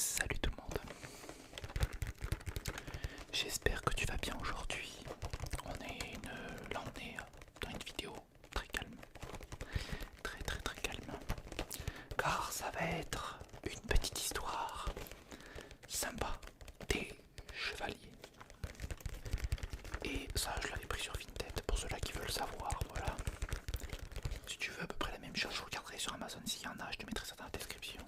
Salut tout le monde, j'espère que tu vas bien aujourd'hui. Là on est dans une vidéo très calme, très calme, car ça va être une petite histoire sympa des chevaliers. Et ça je l'avais pris sur Vinted pour ceux-là qui veulent savoir, voilà. Si tu veux à peu près la même chose, je regarderai sur Amazon s'il y en a, je te mettrai ça dans la description.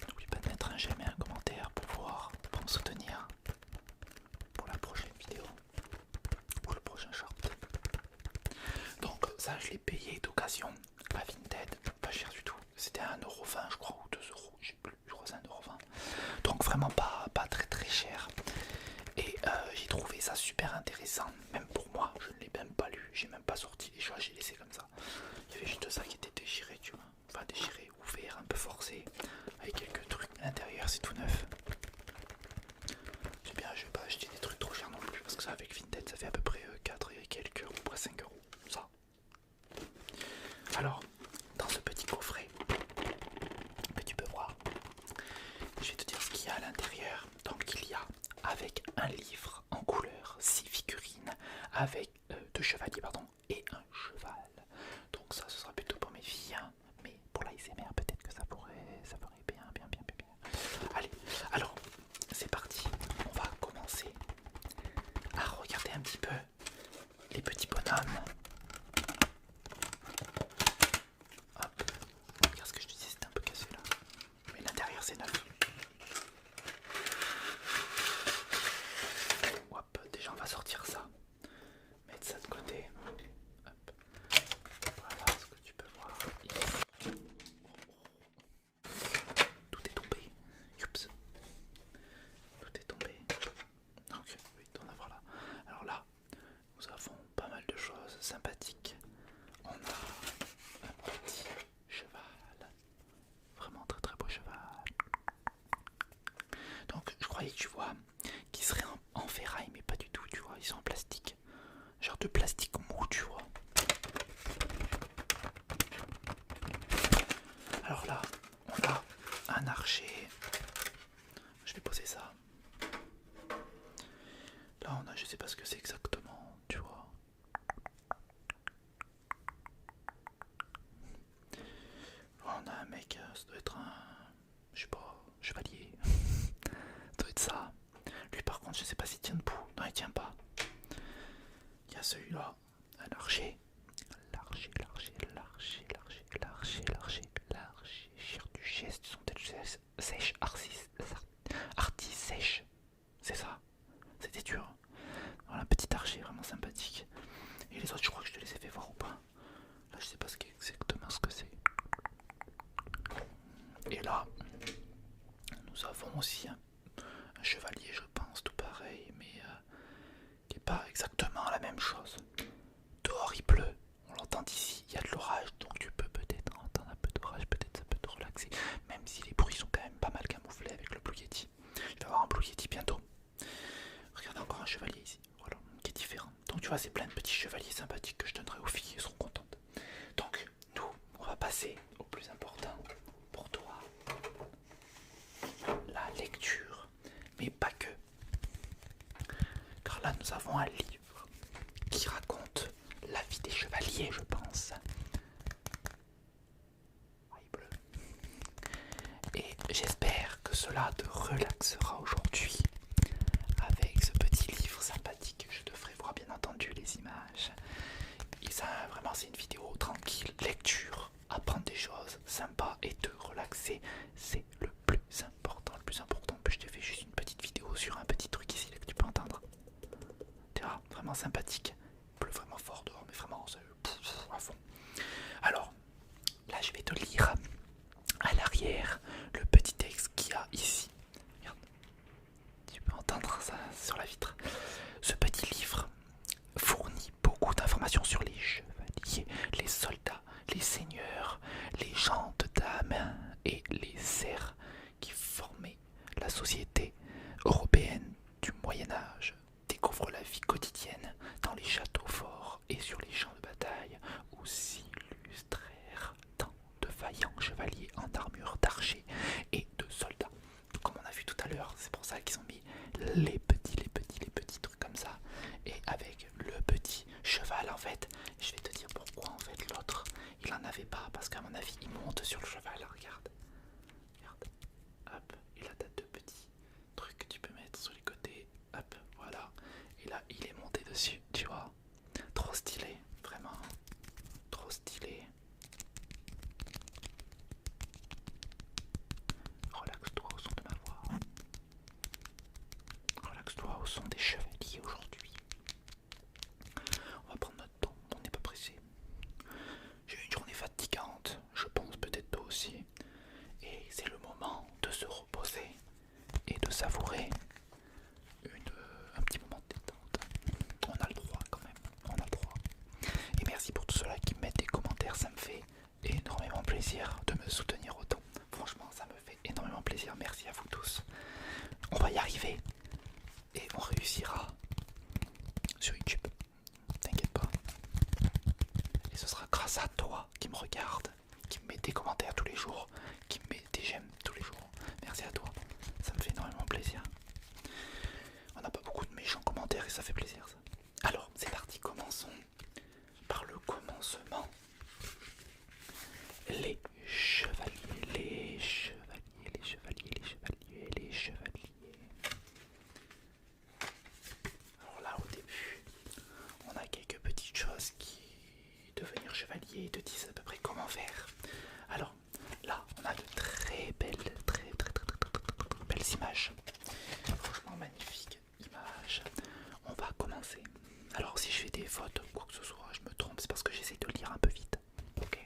N'oublie pas de mettre un j'aime et un commentaire pour me soutenir pour la prochaine vidéo ou le prochain short. Donc ça je l'ai payé d'occasion à Vinted, pas cher du tout. C'était à 1,20€ je crois ou 2€, je sais plus, je crois que c'est 1,20€. Donc vraiment pas très cher. Et j'ai trouvé ça super intéressant, même pour moi, je ne l'ai même pas lu, j'ai même pas sorti les choix, j'ai laissé comme ça. Il y avait juste ça qui était déchiré, tu vois. Enfin déchiré, ouvert, un peu forcé, avec quelques trucs à l'intérieur, c'est tout neuf. C'est bien, je vais pas acheter des trucs trop chers non plus, parce que ça avec Vinted, ça fait à peu près 4 et quelques euros, près 5€, ça. Alors, dans ce petit coffret que tu peux voir, je vais te dire ce qu'il y a à l'intérieur. Donc il y a, avec un livre en couleur, 6 figurines, avec 2 chevaliers, pardon, et un cheval. Donc ça, ce sera plutôt pour mes filles, hein. Mais pour la l'ASMR, peut-être que ça ferait bien. Allez, alors, c'est parti. On va commencer à regarder un petit peu les petits bonhommes. Hop, regarde ce que je te disais, c'était un peu cassé là. Mais l'intérieur, c'est neuf. Hop, déjà, on va sortir ça. Mettre ça de côté. Hop. Voilà ce que tu peux voir ici. Tout est tombé. Youps. Tout est tombé. Donc, oui, il doit en avoir là. Alors là, nous avons pas mal de choses sympathiques. On a un petit cheval. Vraiment très beau cheval. Donc, je croyais que tu vois qu'ils seraient en ferraille, mais pas du tout, tu vois. Ils sont en plastique. Genre de plastique mou, tu vois. Alors là, on a un archer. Je vais poser ça. Là, on a, je sais pas ce que c'est exactement, tu vois. Là, on a un mec, ça doit être un, je sais pas, chevalier. Ça doit être ça. Lui, par contre, je sais pas s'il tient debout. Non, il tient pas. Il y a celui-là, un archer. L'archer, chère duchesse du son sèche, artiste sèche. C'est ça. C'était dur. Voilà, un petit archer vraiment sympathique. Et les autres, je crois que je te les ai fait voir ou pas. Là, je sais pas exactement ce que c'est. Et là, nous avons aussi un chevalier, je pense, tout pareil, mais qui n'est pas exactement la même chose. Dehors, il pleut. On l'entend d'ici, il y a de l'orage, donc tu peux peut-être entendre un peu d'orage, peut-être ça peut te relaxer, même si les bruits sont quand même pas mal camouflés avec le Blue Yeti. Je vais avoir un Blue Yeti bientôt. Regarde encore un chevalier ici, voilà, qui est différent. Donc tu vois, c'est plein de petits chevaliers sympathiques que je donnerai aux filles, elles seront contentes. Donc, nous, on va passer au plus important pour toi, la lecture, mais pas que. Car là, nous avons un livre qui raconte la vie des chevaliers, je pense. Et j'espère que cela te relaxera aujourd'hui avec ce petit livre sympathique. Je te ferai voir bien entendu les images. Et ça, vraiment, c'est une vidéo tranquille, lecture, apprendre des choses sympas et te relaxer. C'est le plus important, Je t'ai fait juste une petite vidéo sur un petit truc ici là, que tu peux entendre. Tu vois, vraiment sympathique. Il pleut vraiment fort dehors, mais vraiment, c'est à fond. Alors, là, je vais te lire à l'arrière le petit texte qu'il y a ici. Regarde, tu peux entendre ça sur la vitre. Ce petit livre fournit beaucoup d'informations sur les chevaliers, les soldats, les seigneurs, les gens de dames et les serfs qui formaient la société européenne du Moyen-Âge. Découvre la vie quotidienne dans les châteaux forts et sur les champs de bataille où s'illustrèrent tant de vaillants chevaliers en armure d'archer dessus, tu vois. Trop stylé, vraiment. Trop stylé. Relaxe-toi au son de ma voix. Relaxe-toi au son des chevaliers aujourd'hui. On va prendre notre temps, on n'est pas pressé. J'ai eu une journée fatigante, je pense peut-être toi aussi. Et c'est le moment de se reposer et de savourer un petit moment de détente. On a le droit quand même, on a le droit. Et merci pour tous ceux-là qui mettent des commentaires, ça me fait énormément plaisir de me soutenir autant. Franchement, ça me fait énormément plaisir, merci à vous tous. On va y arriver et on réussira sur YouTube, t'inquiète pas. Et ce sera grâce à toi qui me regarde, qui me met des commentaires tous les jours, qui me met des j'aime tous les jours. Merci à toi, ça me fait énormément plaisir. On n'a pas beaucoup de méchants commentaires et ça fait plaisir ça. Alors c'est parti, commençons par le commencement. Les chevaliers, les chevaliers, les chevaliers, les chevaliers, les chevaliers. Alors là au début, on a quelques petites choses qui devenir chevalier te disent à peu près comment faire. Alors là, on a de très belles, très belles images. Franchement magnifiques images. On va commencer. Alors si je fais des fautes ou quoi que ce soit, je me trompe, c'est parce que j'essaie de lire un peu vite. Ok.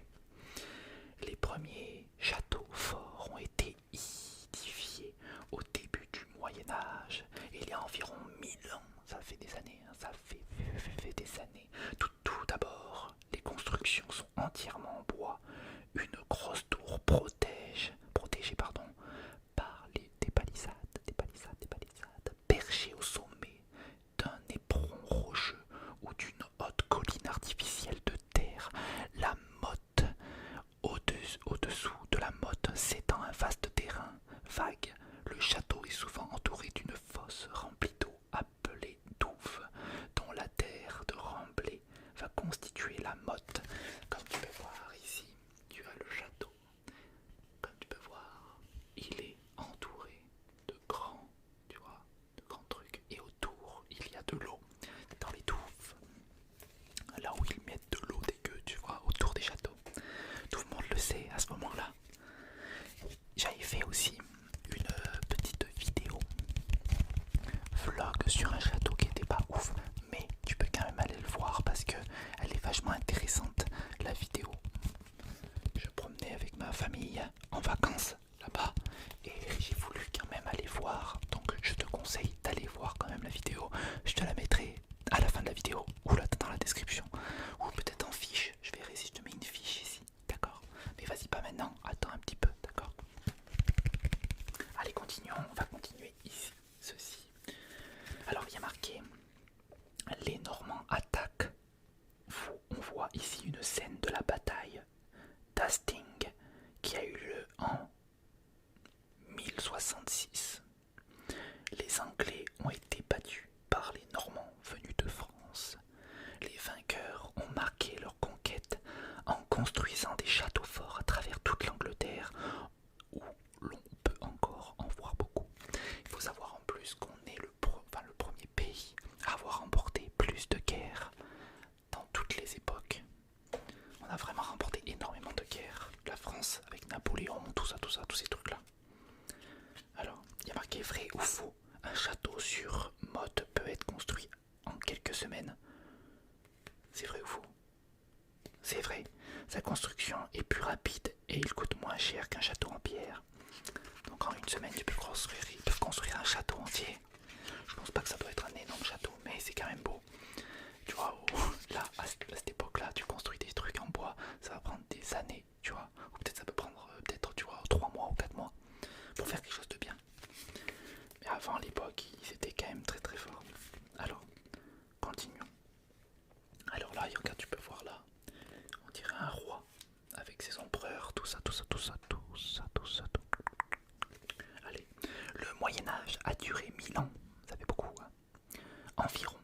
Les premiers châteaux forts ont été édifiés au début du Moyen-Âge, il y a environ 1000 ans. Ça fait des années, hein, ça fait des années. Tout d'abord, les constructions sont entièrement en bois. Une grosse tour protégée par des palissades, perchées au sommet d'un éperon rocheux ou d'une haute colline artificielle de terre. La motte, au-dessous de la motte s'étend un vaste terrain vague. Le château est souvent entouré d'une fosse remplie d'eau appelée douve, dont la terre de remblai va constituer la motte. Comme tu peux voir ici, tu as le château. Comme tu peux voir, il est entouré de grands, tu vois, de grands trucs. Et autour, il y a de l'eau dans les douves. Là où ils mettent de l'eau dégueu, tu vois, autour des châteaux. Tout le monde le sait à ce moment-là. J'avais fait aussi une petite vidéo vlog sur un château qui était pas ouf, mais tu peux quand même aller le voir parce que elle est vachement intéressante, la vidéo. Je promenais avec ma famille en vacances là-bas et j'ai voulu quand même aller voir, donc je te conseille d'aller voir quand même la vidéo. Je te la mettrai à la fin de la vidéo ou là dans la description ou peut-être en fiche. Je verrai si je te mets une fiche ici, d'accord? Mais vas-y, pas maintenant, attends un petit peu, d'accord? Allez, continuons, on va continuer ici, ceci. Alors il y a marqué les Normands attaquent. On voit ici une scène de la bataille d'Hastings qui a eu lieu en 1066. Les Anglais ont été battus par les Normands venus de France. Les vainqueurs ont marqué leur conquête en construisant des châteaux forts à travers toute l'Angleterre où l'on peut encore en voir beaucoup. Il faut savoir en plus qu'on est le premier pays à avoir remporté plus de guerres dans toutes les époques. On a vraiment remporté énormément de guerres. La France avec Napoléon, tout ça, tous ces trucs-là. Alors, il y a marqué vrai ou faux. Un château sur motte peut être construit en quelques semaines. C'est vrai ou faux? C'est vrai. Sa construction est plus rapide et il coûte moins cher qu'un château en pierre. Donc en une semaine, ils peuvent construire un château entier. Je pense pas que ça doit être un énorme château, mais c'est quand même beau. Tu vois, là, à cette époque-là, tu construis des trucs en bois, ça va prendre des années, tu vois. Ou peut-être ça peut prendre, tu vois, 3 mois ou 4 mois pour faire quelque chose de bien. Mais avant, à l'époque, ils étaient quand même très forts. Alors, continuons. Alors là, regarde, tu peux voir là, on dirait un roi avec ses empereurs, tout ça. Allez, le Moyen-Âge a duré 1000 ans, ça fait beaucoup, hein, environ.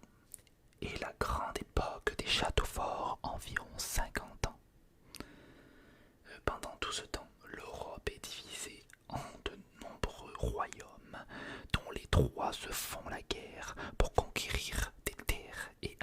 Et la grande époque des châteaux forts, environ 50 ans. Pendant tout ce temps, l'Europe est divisée en de nombreux royaumes, dont les trois se font la guerre pour conquérir des terres et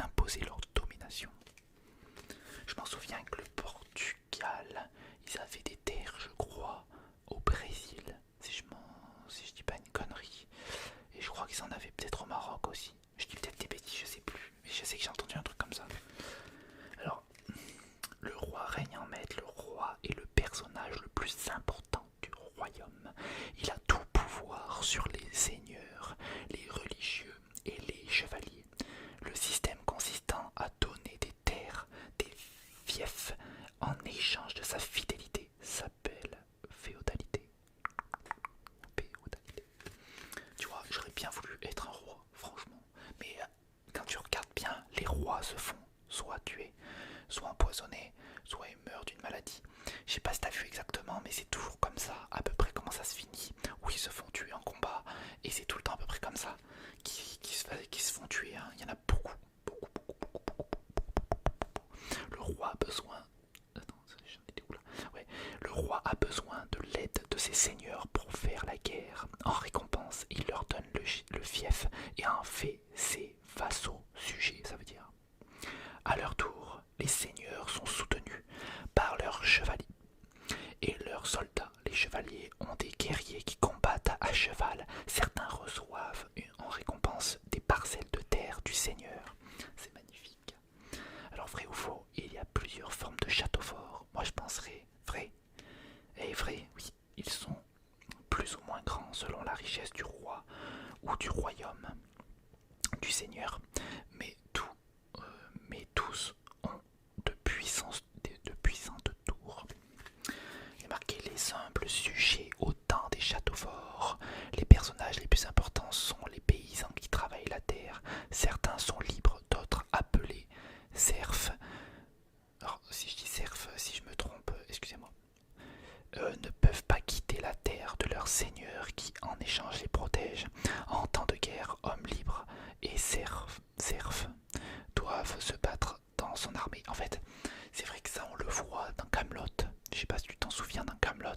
bien voulu être un roi, franchement. Mais quand tu regardes bien, les rois se font soit tuer, soit empoisonnés, soit ils meurent d'une maladie. Je sais pas si t'as vu exactement, mais c'est toujours comme ça, à peu près comment ça se finit. Où ils se font tuer en combat, et c'est tout le temps à peu près comme ça qui se font tuer. Hein. Il y en a beaucoup, beaucoup, beaucoup, beaucoup, beaucoup, beaucoup. Le roi a besoin. Attends, j'en étais où là? Ouais. Le roi a besoin de l'aide de ses seigneurs pour faire la guerre. En récompense, il leur donne le fief et en fait ses vassaux sujets, ça veut dire. À leur tour, les seigneurs sont soutenus par leurs chevaliers et leurs soldats. Les chevaliers ont des guerriers qui combattent à cheval. Certains reçoivent en récompense des parcelles de terre du seigneur. C'est magnifique. Alors vrai ou faux, il y a plusieurs formes de châteaux forts. Moi je penserais vrai. Et vrai, oui, ils sont plus ou moins grands selon la richesse du roi ou du royaume du seigneur. Mais, mais tous ont de puissantes tours. Il est marqué les humbles sujets au temps des châteaux forts. Les personnages les plus importants sont les paysans qui travaillent la terre. Certains sont libres, d'autres appelés serfs. Alors, si je dis serfs, si je me trompe, excusez-moi. Ne peuvent pas quitter la terre de leur seigneur qui en échange les protège. En temps de guerre, hommes libres et serfs doivent se battre dans son armée. En fait, c'est vrai que ça on le voit dans Camelot. Je sais pas si tu t'en souviens, dans Camelot,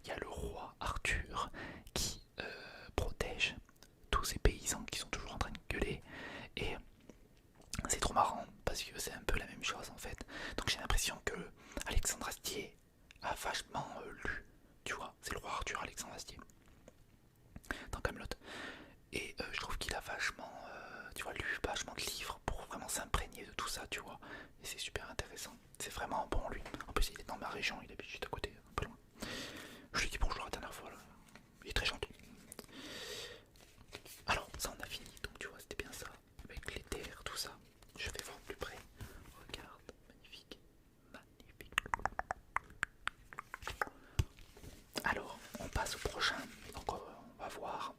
il y a le roi Arthur qui protège tous ces paysans qui sont toujours en train de gueuler. Et c'est trop marrant parce que c'est un peu la même chose en fait. Donc j'ai l'impression que Alexandre Astier a vachement lu, tu vois, c'est le roi Arthur Alexandre Astier dans Camelot. Et je trouve qu'il a vachement, tu vois, lu vachement de livres pour vraiment s'imprégner de tout ça, tu vois. Et c'est super intéressant. C'est vraiment bon lui. En plus il est dans ma région, il habite juste à côté, un peu loin. Je lui ai dit bonjour la dernière fois là. Il est très gentil. Alors ça on a fini, donc tu vois c'était bien ça. Avec les terres, tout ça. Je vais voir plus près. Regarde, magnifique. Magnifique. Alors on passe au prochain. Donc on va voir.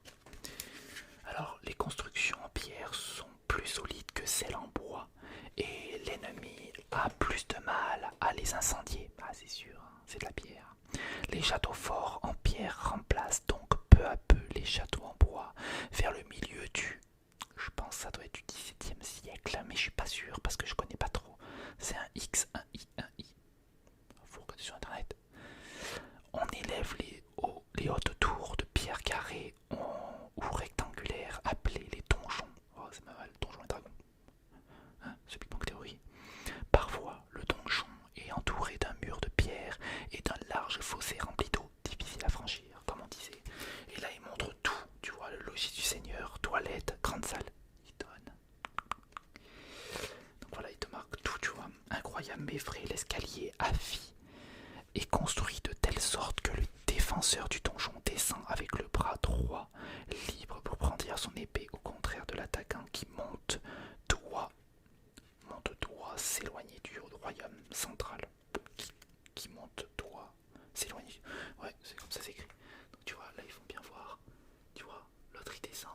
Alors les constructions en pierre sont plus solides que celles en bois et l'ennemi a plus de mal à les incendier. Ah c'est sûr, hein, c'est de la pierre. Les châteaux forts en pierre remplacent donc peu à peu les châteaux en bois vers le milieu je pense que ça doit être du XVIIe siècle, mais je suis pas sûr parce que je connais pas trop. C'est un X, un I, un I. Faut regarder sur internet. On élève les hautes tours de pierre carrée ou rectangulaires appelées les donjons. Oh, c'est pas mal, donjons et dragons. Hein, c'est Big Bang Theory. Parfois, le donjon est entouré d'un mur de pierre et d'un large fossé rempli d'eau, difficile à franchir, comme on disait. Et là, il montre tout, tu vois, le logis du seigneur, toilette, grande salle. Il donne. Donc voilà, il te marque tout, tu vois. Incroyable mais vrai, l'escalier à vie est construit de telle sorte que le défenseur du donjon descend avec le bras droit libre pour brandir son épée, au contraire de l'attaquant qui doit s'éloigner du royaume central. Qui doit s'éloigner. Ouais, c'est comme ça c'est écrit. Donc tu vois, là ils vont bien voir. Tu vois, l'autre il descend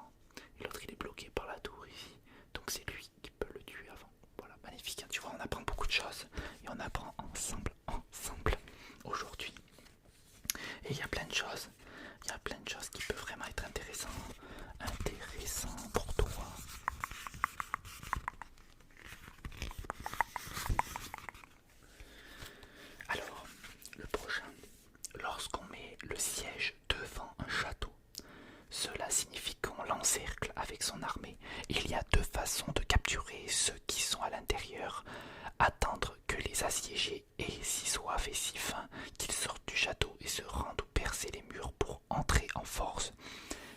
et l'autre il est bloqué par la tour ici. Donc c'est lui qui peut le tuer avant. Voilà, magnifique. Tu vois, on apprend beaucoup de choses et on apprend ensemble aujourd'hui. Et il y a plein de choses. Il y a plein de choses qui peuvent vraiment être intéressantes pour toi. Alors, le prochain. Lorsqu'on met le siège devant un château, cela signifie qu'on l'encercle avec son armée. Il y a deux façons de capturer ceux qui sont à l'intérieur. Attendre que les assiégés aient si soif et si faim qu'ils sortent du château et se rendent ou percer les murs pour entrer en force.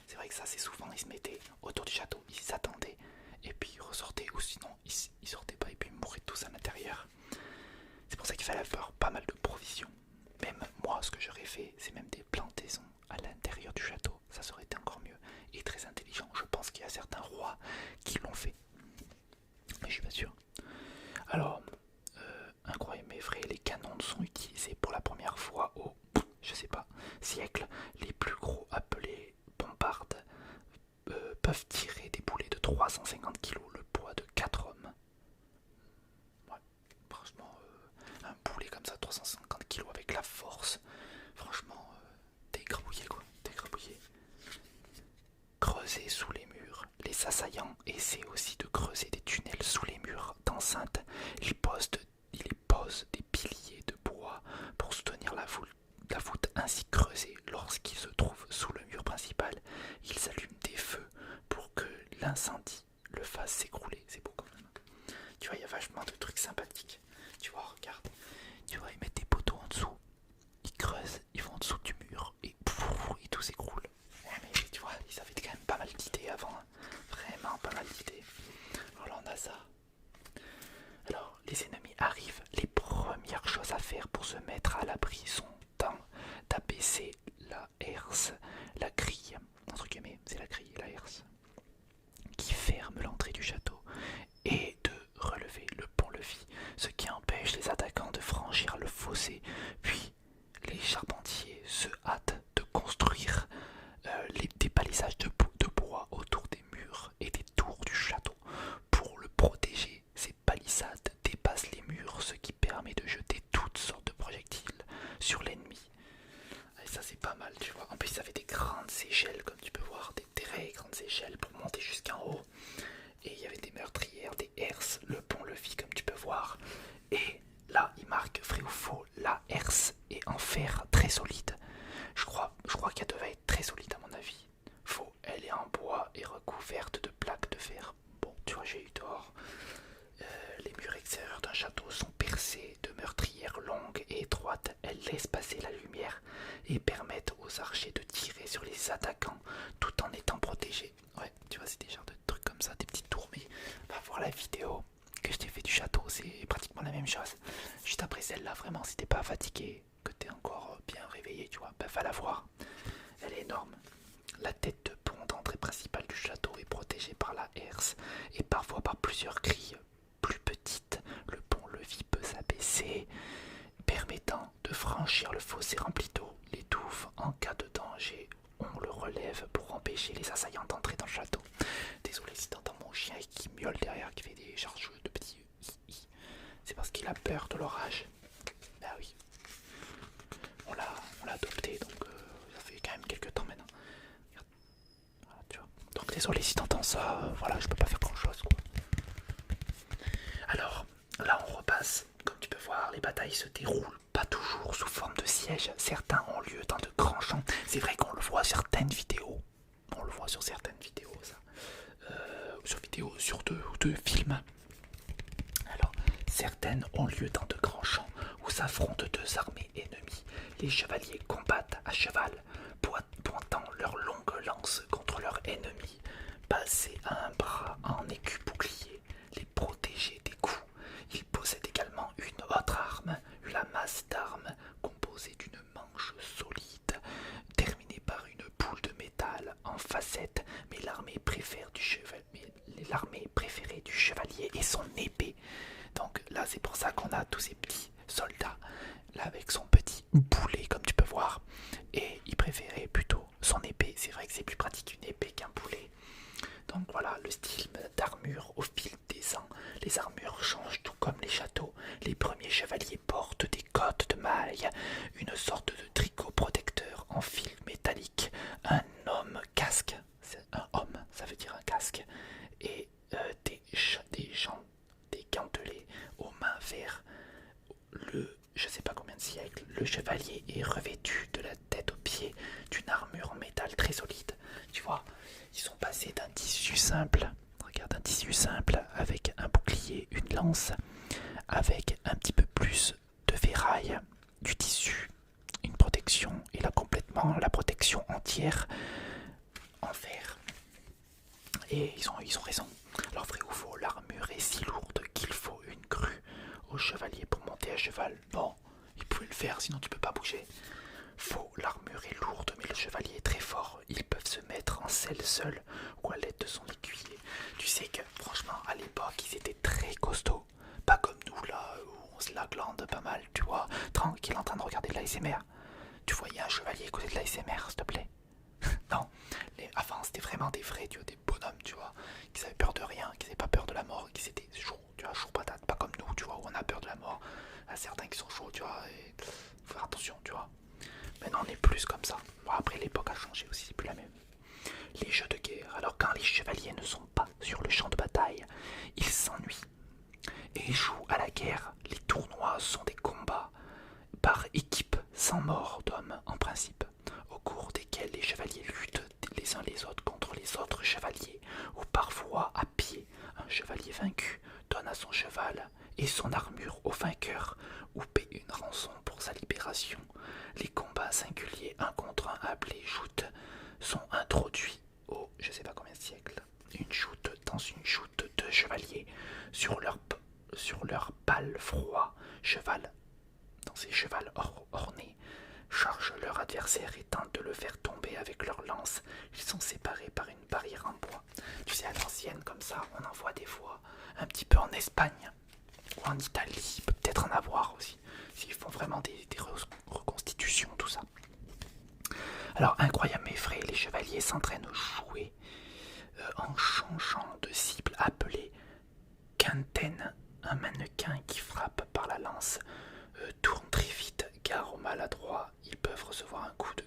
C'est vrai que ça c'est souvent, ils se mettaient autour du château, ils s'attendaient et puis ils ressortaient, ou sinon ils sortaient pas et puis ils mouraient tous à l'intérieur. C'est pour ça qu'il fallait avoir pas mal de provisions. Même moi, ce que j'aurais fait, c'est même des plantaisons à l'intérieur du château. Ça aurait été encore mieux et très intelligent. Je pense qu'il y a certains rois qui l'ont fait. Mais je suis pas sûr. Alors, incroyable mais vrai, peuvent tirer des boulets de 350 kg, le poids de 4 hommes. Ouais, franchement, un boulet comme ça, 350 kg avec la force, franchement, dégrabouillé quoi, dégrabouillé. Creuser sous les murs, les assaillants essaient aussi de creuser des tunnels sous les murs d'enceinte. Ils posent des piliers de bois pour soutenir la voûte ainsi creusée. Lorsqu'ils se trouvent sous le mur principal, ils allument des feux pour que l'incendie le fasse s'écrouler. C'est beau quand même. Tu vois, il y a vachement de trucs sympathiques. Tu vois, regarde. Tu vois, ils mettent des poteaux en dessous. Ils creusent, ils vont en dessous du mur et tout s'écroule. Ouais, mais tu vois, ils avaient quand même pas mal d'idées avant. Hein. Vraiment pas mal d'idées. Alors là, on a ça. Alors, les ennemis arrivent. Les premières choses à faire pour se mettre à l'abri sont d'abaisser la herse, la grille, entre guillemets, c'est la grille, la herse, qui ferme l'entrée du château, et de relever le pont-levis, ce qui empêche les attaquants de franchir le fossé. Puis, les charpentiers se hâtent de construire des palissages de bois autour des murs et des tours du château pour le protéger. Ces palissades dépassent les murs, ce qui permet de jeter toutes sortes de projectiles sur l'ennemi. Et ça c'est pas mal, tu vois. En plus ça fait des grandes échelles, comme tu peux voir, des très grandes échelles pour monter jusqu'en haut. Et il y avait des meurtrières, des herses, le pont-levis comme tu peux voir. Et là il marque vrai ou faux, la herse est en fer très solide. Je crois qu'elle devait être très solide à mon avis. Faux, elle est en bois et recouverte de plaques de fer. Bon, tu vois, j'ai eu tort. Les murs extérieurs d'un château sont percés de meurtrières longues et étroites. Elles laissent passer la lumière et permettent aux archers de tirer sur les attaquants tout en étant protégés. Ouais, tu vois, c'est des genres de trucs comme ça, des petites tours. Mais va voir la vidéo que je t'ai fait du château, c'est pratiquement la même chose. Juste après celle-là, vraiment, si t'es pas fatigué, que t'es encore bien réveillé, tu vois, bah va la voir. Elle est énorme. La tête de pont d'entrée principale du château est protégée par la herse et parfois par plusieurs grilles plus petites. Le pont-levis peut s'abaisser, permettant de franchir le fossé rempli d'eau. Les douves, en cas de danger, on le relève pour empêcher les assaillants d'entrer dans le château. Désolé si t'entends mon chien qui miaule derrière, qui fait des charges de petits hi-hi. C'est parce qu'il a peur de l'orage. Bah oui. On l'a adopté, donc ça fait quand même quelques temps maintenant. Voilà, tu vois. Donc désolé si t'entends ça, voilà, je peux pas faire grand chose quoi. Alors, là on repasse. Comme tu peux voir, les batailles se déroulent pas toujours sous forme de siège. Certains ont lieu dans de grands champs. C'est vrai qu'on le voit sur certaines vidéos. On le voit sur certaines vidéos, ça. Sur deux films. Alors, certaines ont lieu dans de grands champs où s'affrontent deux armées ennemies. Les chevaliers combattent à cheval, pointant leurs longues lances contre leurs ennemis, passés à un bras en écu-bouclier, les protéger des coups. Ils possèdent également une autre arme, la masse d'armes, composée d'une manche solide, terminée par une boule de métal en facette, mais l'armée préférée du chevalier est son épée. Donc là c'est pour ça qu'on a tous ces petits soldats là avec son petit boulet comme tu peux voir, et il préférait plutôt son épée. C'est vrai que c'est plus pratique une épée qu'un boulet. Donc voilà le style d'armure au fil des ans. Les armures changent tout comme les châteaux. Les premiers chevaliers portent des cottes de mailles, une sorte de tricot protecteur en fil métallique, un homme casque, un homme ça veut dire un casque, et des gantelets aux mains vers je sais pas combien de siècles. Le chevalier est revêtu de la tête aux pieds d'une armure en métal très solide. Tu vois, ils sont passés d'un tissu simple, regarde, un tissu simple avec un bouclier, une lance, avec un petit peu plus de ferraille, du tissu, une protection, et là complètement la protection entière en fer. Et ils ont raison. Alors vrai ou faux, l'armure est si lourde qu'il faut une grue au chevalier pour monter à cheval. Bon, il pouvait le faire, sinon tu peux pas bouger. Faux, l'armure est lourde, mais le chevalier est très fort. Ils peuvent se mettre en selle seul ou à l'aide de son écuyer. Tu sais que, franchement, à l'époque, ils étaient très costauds. Pas comme nous, là, où on se la glande pas mal, tu vois, tranquille en train de regarder de l'ASMR. Tu voyais un chevalier à côté de l'ASMR, s'il te plaît? Non, avant, c'était vraiment des vrais, tu vois, des bonhommes Bon, après l'époque a changé aussi, c'est plus la même. Les jeux de guerre. Alors quand les chevaliers ne sont pas sur le champ de bataille, ils s'ennuient et jouent à la guerre. Les tournois sont des combats par équipe sans mort d'hommes en principe, au cours desquels les chevaliers luttent les uns les autres contre les autres chevaliers, ou parfois à pied. Un chevalier vaincu donne à son cheval et son armure au vainqueur, ou paie une rançon pour sa libération. Les combats singuliers un contre un appelés joutes sont introduits au je sais pas combien de siècles. Dans une joute de chevaliers sur leur pâle froid cheval. Dans ces chevals ornés, chargent leur adversaire et tentent de le faire tomber avec leurs lances. Ils sont séparés par une barrière en bois. Tu sais, à l'ancienne, comme ça, on en voit des fois un petit peu en Espagne ou en Italie, peut-être en avoir aussi, s'ils font vraiment des reconstitutions, tout ça. Alors, incroyable mais vrai, les chevaliers s'entraînent au jouer en changeant de cible appelée quintaine. Un mannequin qui frappe par la lance tourne très vite, car aux maladroits, ils peuvent recevoir un coup de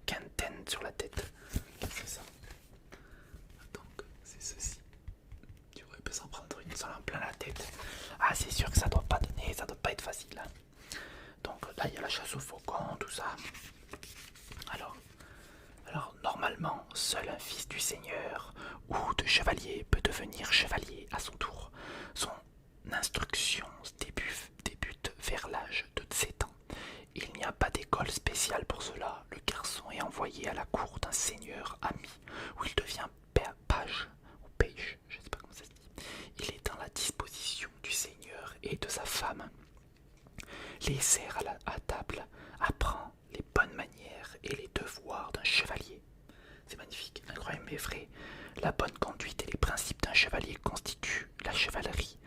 quintaine sur la tête. C'est ça. Donc, c'est ceci. Tu vois, il peut s'en prendre une seule en plein la tête. Ah, c'est sûr que ça doit pas donner, ça doit pas être facile. Hein. Donc là, il y a la chasse au faucon, tout ça. Alors, normalement, seul un fils du seigneur ou de chevalier peut devenir chevalier à son tour. Son instruction débute vers l'âge de 7 ans. Il n'y a pas d'école spéciale pour cela. Le garçon est envoyé à la cour d'un seigneur ami où il devient page ou page, je ne sais pas comment ça se dit. Il est dans la disposition du seigneur et de sa femme. Les sert à table, apprend les bonnes manières et les devoirs d'un chevalier. C'est magnifique, incroyable mais vrai. La bonne conduite et les principes d'un chevalier constituent la chevalerie.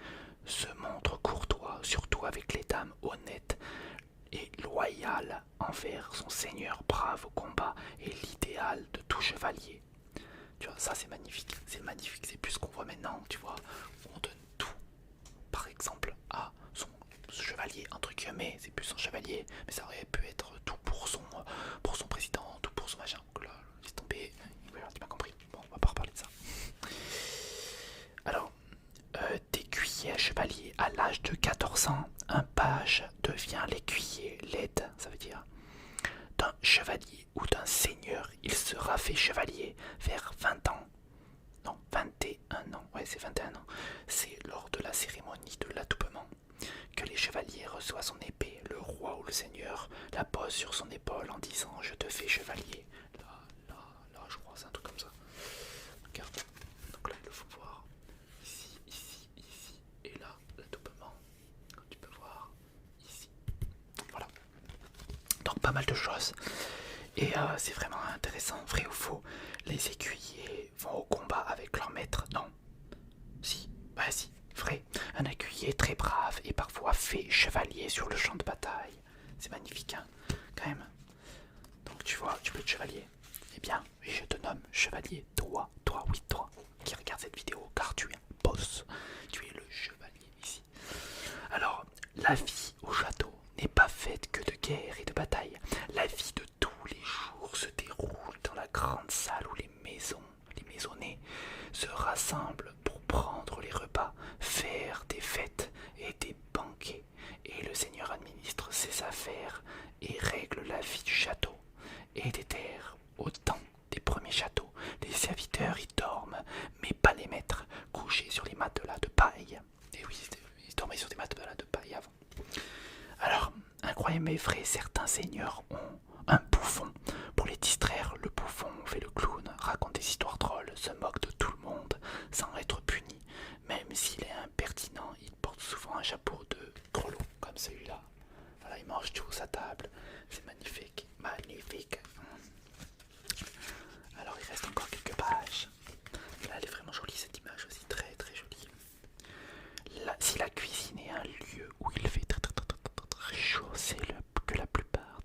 Se montre courtois, surtout avec les dames honnêtes et loyales envers son seigneur brave au combat et l'idéal de tout chevalier. Tu vois, ça c'est magnifique, c'est plus ce qu'on voit maintenant, tu vois, on donne tout, par exemple, à son chevalier, entre guillemets, c'est plus son chevalier, mais ça aurait pu être tout pour son président, tout pour son machin, donc là, laisse tomber, voilà, tu m'as compris, bon, on va pas reparler de ça. Alors, d'écuyer à chevalier à l'âge de 14 ans, un page devient l'écuyer, l'aide, ça veut dire, d'un chevalier ou d'un seigneur. Il sera fait chevalier vers 20 ans. Non, 21 ans, ouais c'est 21 ans. C'est lors de la cérémonie de l'adoubement que les chevaliers reçoivent son épée. Le roi ou le seigneur la pose sur son épaule en disant « Je te fais chevalier ». Là, je crois, c'est un truc comme ça. Regarde, donc là il faut voir. Ici, et là, l'adoubement, tu peux voir ici. Voilà. Donc pas mal de choses. Et c'est vraiment intéressant, vrai ou faux. Les écuyers vont au combat avec leur maître. Non. Si, bah si, vrai. Un écuyer très brave et parfois fait chevalier sur le champ de bataille. C'est magnifique, hein, quand même. Donc tu vois, tu peux être chevalier. Eh bien, je te nomme chevalier. Toi, oui, toi, qui regarde cette vidéo, car tu es un boss. Tu es le chevalier ici. Alors, la vie au château n'est pas faite que de guerre et de bataille. La vie de tous les jours se déroule dans la grande salle où les maisonnés se rassemblent pour prendre les repas, faire des fêtes et des banquets. Et le seigneur administre ses affaires et règle la vie du château et des terres. Au temps des premiers châteaux, les serviteurs y dorment, mais pas les maîtres, couchés sur les matelas de paille. Et oui, ils dormaient sur des matelas de paille avant. Alors, incroyable mais vrai, certains seigneurs ont un bouffon. Pour les distraire, le bouffon fait le clown, raconte des histoires drôles, se moque de tout le monde sans être puni. Même s'il est impertinent, il porte souvent un chapeau de grelot, comme celui-là. Voilà, il mange tout à sa table. C'est magnifique, magnifique. Alors, il reste encore quelques pages. Là, elle est vraiment jolie cette image aussi, très très jolie. Là, si la cuisine est un lieu où il fait très chaud, c'est que la plupart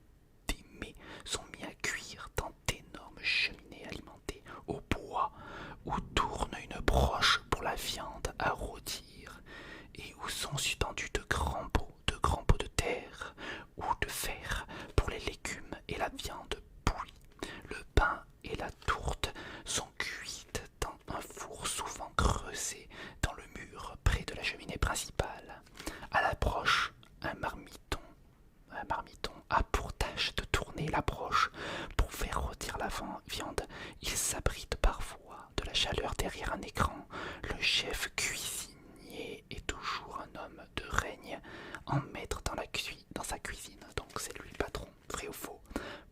viande, il s'abrite parfois de la chaleur derrière un écran. Le chef cuisinier est toujours un homme de règne, en maître dans sa cuisine. Donc c'est lui le patron, vrai ou faux?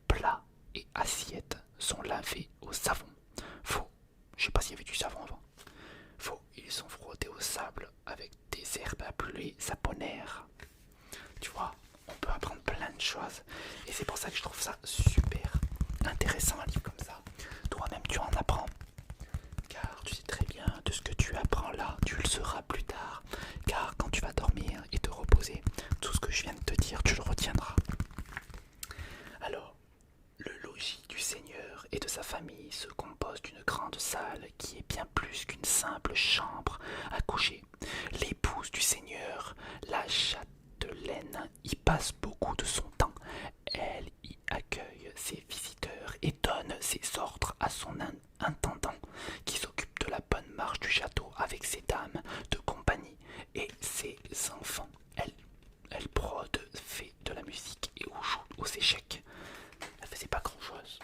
Plats et assiettes sont lavés au savon. Faux. Je sais pas s'il y avait du savon avant. Faux. Ils sont frottés au sable avec des herbes appelées saponaires. Tu vois, on peut apprendre plein de choses. Et c'est pour ça que je trouve ça super intéressant un livre comme ça. Toi-même tu en apprends. Car tu sais très bien de ce que tu apprends là, tu le sauras plus tard. Car quand tu vas dormir et te reposer, tout ce que je viens de te dire, tu le retiendras. Alors, le logis du Seigneur et de sa famille se compose d'une grande salle qui est bien plus qu'une simple chambre à coucher. L'épouse du Seigneur, la châtelaine, y passe beaucoup de son temps. Elle y accueille ses visiteurs et donne ses ordres à son intendant qui s'occupe de la bonne marche du château avec ses dames de compagnie et ses enfants. Elle brode, fait de la musique et joue aux échecs. Elle faisait pas grand chose.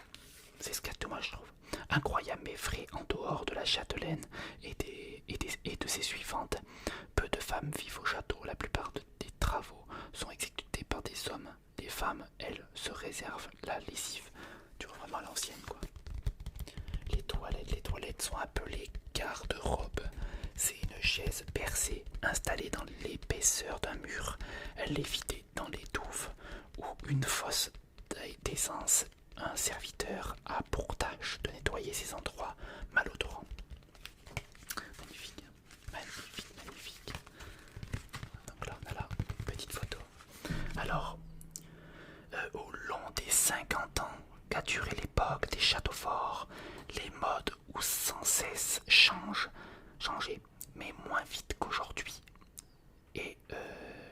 C'est ce qu'il y a de moi, je trouve. Incroyable mais vrai, en dehors de la châtelaine et de ses suivantes, peu de femmes vivent au château. La plupart des travaux sont exécutés par des hommes. Les femmes, elles, se réservent la lessive. Tu vois, vraiment à l'ancienne, quoi. Les toilettes sont appelées garde-robe. C'est une chaise percée installée dans l'épaisseur d'un mur. Elle est vidée dans les douves ou une fosse d'essence. Un serviteur a pour tâche de nettoyer ces endroits malodorants. Magnifique, magnifique, magnifique. Donc là on a la petite photo. Alors, au long des 50 ans qu'a duré l'époque des châteaux forts, les modes ont sans cesse changé, mais moins vite qu'aujourd'hui. Et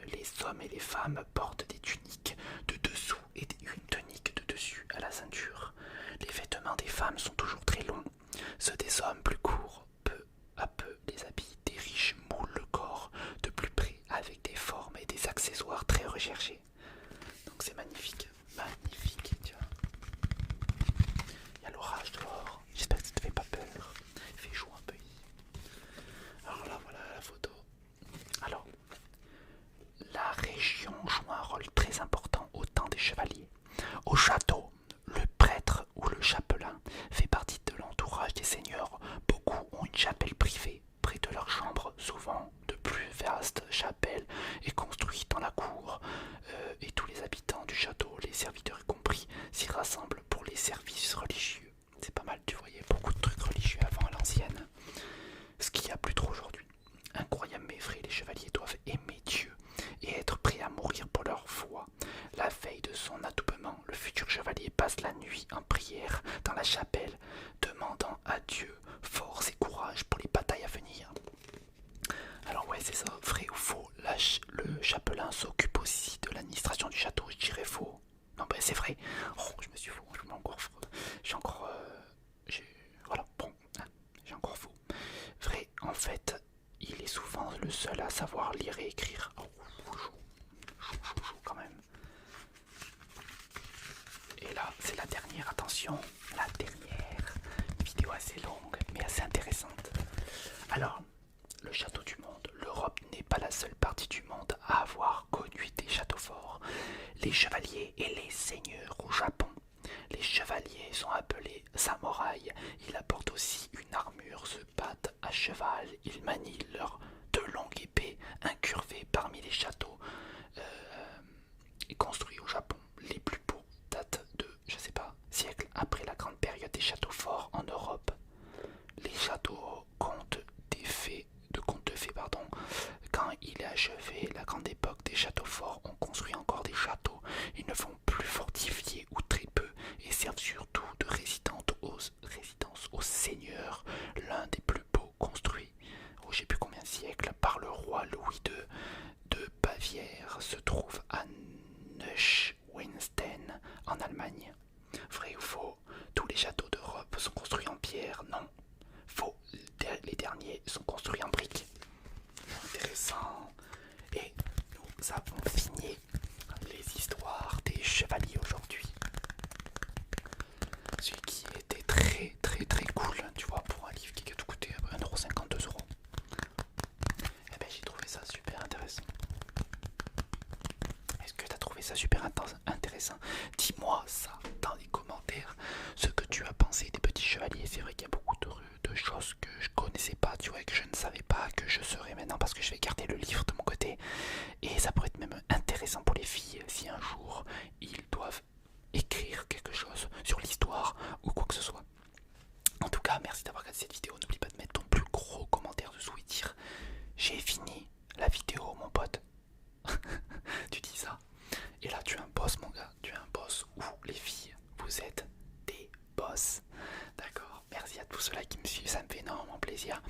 les hommes et les femmes portent des tuniques de dessous et une tunique de dessus à la ceinture. Les vêtements des femmes sont toujours très longs, ceux des hommes plus courts. Peu à peu, les habits des riches moulent le corps de plus près avec des formes et des accessoires très recherchés. Donc c'est magnifique, magnifique, tu vois. Il y a l'orage dehors, j'espère que ça te fait pas peur. Il fait chaud un peu ici. Alors là, voilà la photo. Alors, la région joue un rôle très important au temps des chevaliers. Au château, le prêtre ou le chapelain fait partie de l'entourage des seigneurs. Beaucoup ont une chapelle privée près de leur chambre. Souvent, de plus vastes chapelles est construite dans la cour et tous les habitants du château, les serviteurs y compris, s'y rassemblent pour les services religieux. C'est pas mal, tu voyais beaucoup de trucs religieux avant à l'ancienne, ce qu'il n'y a plus trop aujourd'hui. Incroyable mais vrai, les chevaliers doivent aimer Dieu et être prêts à mourir pour leur foi. La veille de son adoubement, le futur chevalier passe la nuit en prière dans la chapelle, demandant à Dieu force et courage pour les batailles à venir. Alors ouais, c'est ça, vrai ou faux, le chapelain s'occupe aussi de l'administration du château, je dirais faux. Non bah c'est vrai, oh, je me suis faux, voilà, bon, hein, j'ai encore faux. Vrai, en fait, il est souvent le seul à savoir lire et écrire. Oh, chaud quand même. Et là, c'est la dernière, attention, la dernière. Une vidéo assez longue, mais assez intéressante. Alors, le château du monde. L'Europe n'est pas la seule partie du monde à avoir connu des châteaux forts. Les chevaliers et les seigneurs au Japon. Les chevaliers sont appelés samouraïs. Ils apportent aussi une armure, se battent à cheval. Ils manient de longues épées incurvées parmi les châteaux construits au Japon. Les plus beaux datent de, je sais pas, siècles après la grande période des châteaux forts en Europe. Les châteaux de contes de fées, quand il est achevé la grande époque des châteaux forts, on construit encore des châteaux. Ils ne font plus fortifier ou très peu et servent surtout de résidence aux seigneurs. L'un des plus beaux construits, je sais plus combien de siècles, par le roi Louis II de Bavière se trouve à Neuschwanstein en Allemagne. Vrai ou faux, tous les châteaux d'Europe sont construits en pierre? Non. Faux, les derniers sont construits en briques. Intéressant. Et nous avons fini les histoires des chevaliers aujourd'hui. Ce qui est Et là tu es un boss mon gars, tu es un boss où les filles, vous êtes des boss. D'accord, merci à tous ceux-là qui me suivent, ça me fait énormément plaisir.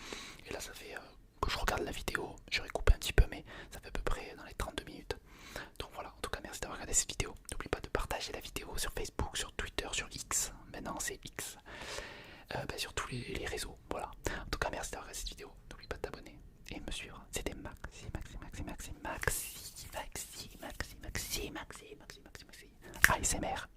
Et là ça fait que je regarde la vidéo, j'aurais coupé un petit peu mais ça fait à peu près dans les 32 minutes. Donc voilà, en tout cas merci d'avoir regardé cette vidéo. N'oublie pas de partager la vidéo sur Facebook, sur Twitter, sur X. Maintenant c'est X. Sur tous les réseaux, voilà. En tout cas merci d'avoir regardé cette vidéo. N'oublie pas de t'abonner et me suivre. C'était ASMR.